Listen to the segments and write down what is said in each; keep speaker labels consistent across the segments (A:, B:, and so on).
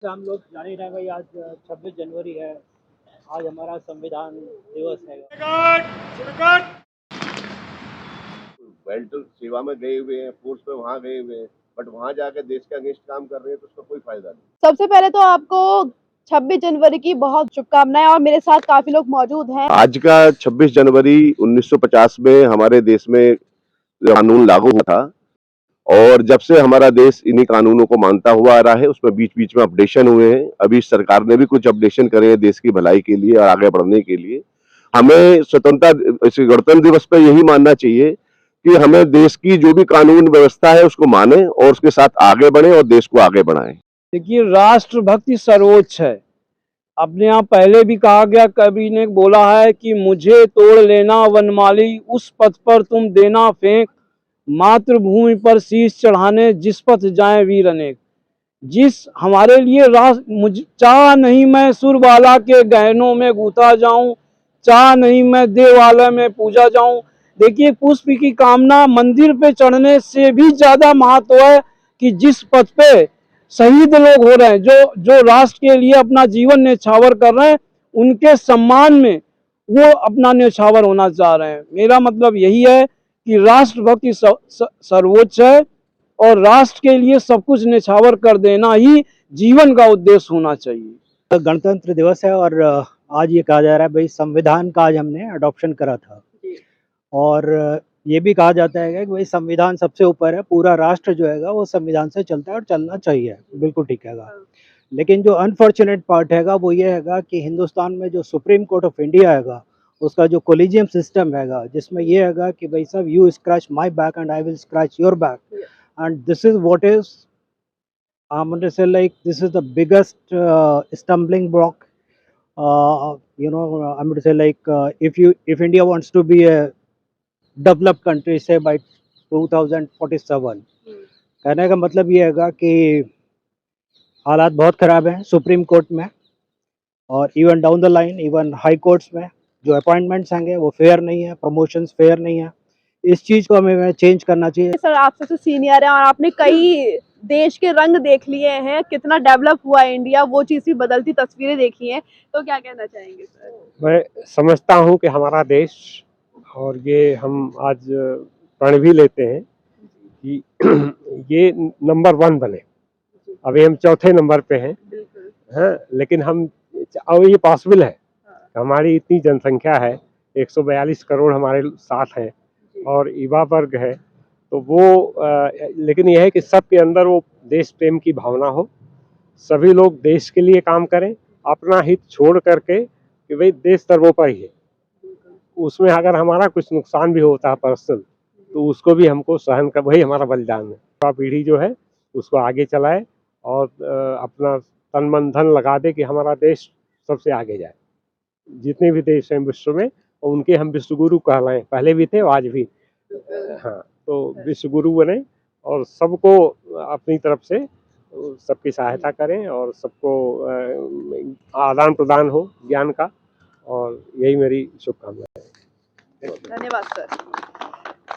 A: हम लोग जान ही रहे हैं भाई, आज 26 जनवरी है। आज हमारा संविधान दिवस है।
B: बेल्ट सेवा में गए हुए हैं, फोर्स में वहाँ गए हुए हैं, बट वहाँ जाकर देश के अगेंस्ट काम कर रहे हैं तो उसका कोई फायदा नहीं।
C: सबसे पहले तो आपको 26 जनवरी की बहुत शुभकामनाएं, और मेरे साथ काफी लोग मौजूद हैं।
B: आज का 26 जनवरी 1950 में हमारे देश में कानून लागू हुआ था और जब से हमारा देश इन्हीं कानूनों को मानता हुआ आ रहा है। उसमें बीच बीच में अपडेशन हुए हैं। अभी सरकार ने भी कुछ अपडेशन करे हैं देश की भलाई के लिए और आगे बढ़ने के लिए। हमें स्वतंत्रता गणतंत्र दिवस पर यही मानना चाहिए कि हमें देश की जो भी कानून व्यवस्था है उसको माने और उसके साथ आगे बढ़े और देश को आगे बढ़ाएं।
A: देखिए, राष्ट्रभक्ति सर्वोच्च है। अपने यहाँ पहले भी कहा गया, कवि ने बोला है कि मुझे तोड़ लेना वनमाली, उस पथ पर तुम देना फेंक, मातृभूमि पर शीश चढ़ाने जिस पथ जाए वीर अनेक। जिस हमारे लिए मुझे चाह नहीं मैं सुरबाला के गहनों में गूथा जाऊं, चाह नहीं मैं देवालय में पूजा जाऊं। देखिए, पुष्प की कामना मंदिर पे चढ़ने से भी ज्यादा महत्व है कि जिस पथ पे शहीद लोग हो रहे हैं, जो राष्ट्र के लिए अपना जीवन न्यौछावर कर रहे हैं, उनके सम्मान में वो अपना न्यौछावर होना चाह रहे हैं। मेरा मतलब यही है कि राष्ट्रभक्ति सर्वोच्च है और राष्ट्र के लिए सब कुछ न्यौछावर कर देना ही जीवन का उद्देश्य होना चाहिए।
D: गणतंत्र दिवस है और आज ये कहा जा रहा है भाई संविधान का आज हमने अडॉप्शन करा था। और ये भी कहा जाता है कि भाई संविधान सबसे ऊपर है, पूरा राष्ट्र जो है वो संविधान से चलता है और चलना चाहिए। बिल्कुल ठीक है। लेकिन जो अनफॉर्चुनेट पार्ट है वो ये है कि हिंदुस्तान में जो सुप्रीम कोर्ट ऑफ इंडिया है उसका जो कोलिजियम सिस्टम है, जिसमें ये है कि भाई साहब you scratch my back and I will scratch your back, and this is what is I'm going to say like this is the biggest stumbling block. I'm going to say like if India wants to be a developed country, say by 2047, कहने का मतलब ये है कि हालात बहुत ख़राब हैं सुप्रीम कोर्ट में, और even down the line even high courts में जो अपॉइंटमेंट्स आएंगे वो फेयर नहीं है, प्रमोशंस फेयर नहीं है। इस चीज़ को हमें चेंज करना चाहिए।
C: सर, आपसे तो सीनियर है और आपने कई देश के रंग देख लिए हैं, कितना डेवलप हुआ है इंडिया, वो चीज़ की बदलती तस्वीरें देखी हैं, तो क्या कहना चाहेंगे सर?
E: मैं समझता हूँ कि हमारा देश, और ये हम आज प्रण भी लेते हैं कि ये नंबर 1 बने। अभी हम चौथे नंबर पे हैं, हाँ, लेकिन हम और ये पॉसिबल है। हमारी इतनी जनसंख्या है, 142 करोड़ हमारे साथ हैं और युवा वर्ग है, तो वो लेकिन यह है कि सबके अंदर वो देश प्रेम की भावना हो, सभी लोग देश के लिए काम करें, अपना हित छोड़ करके कि भाई देश सर्वोपरि है। उसमें अगर हमारा कुछ नुकसान भी होता है पर्सनल, तो उसको भी हमको सहन कर, वही हमारा बलिदान है। युवा पीढ़ी जो है उसको आगे चलाए और अपना तन मन धन लगा दे कि हमारा देश सबसे आगे जाए। जितने भी देश हैं विश्व में, उनके हम विश्वगुरु कहलाएं, पहले भी थे और आज भी, हाँ, तो विश्वगुरु बने और सबको अपनी तरफ से सबकी सहायता करें और सबको आदान प्रदान हो ज्ञान का, और यही मेरी शुभकामनाएं है।
C: धन्यवाद सर।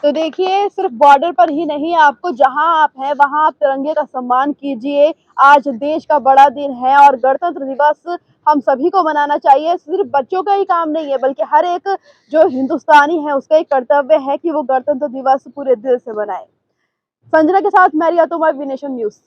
C: तो देखिए, सिर्फ बॉर्डर पर ही नहीं, आपको जहां आप हैं वहां आप तिरंगे का सम्मान कीजिए। आज देश का बड़ा दिन है और गणतंत्र दिवस हम सभी को मनाना चाहिए। सिर्फ बच्चों का ही काम नहीं है, बल्कि हर एक जो हिंदुस्तानी है उसका एक कर्तव्य है कि वो गणतंत्र दिवस पूरे दिल से मनाए। संजना के साथ मैरिया तोमर, वी नेशन न्यूज।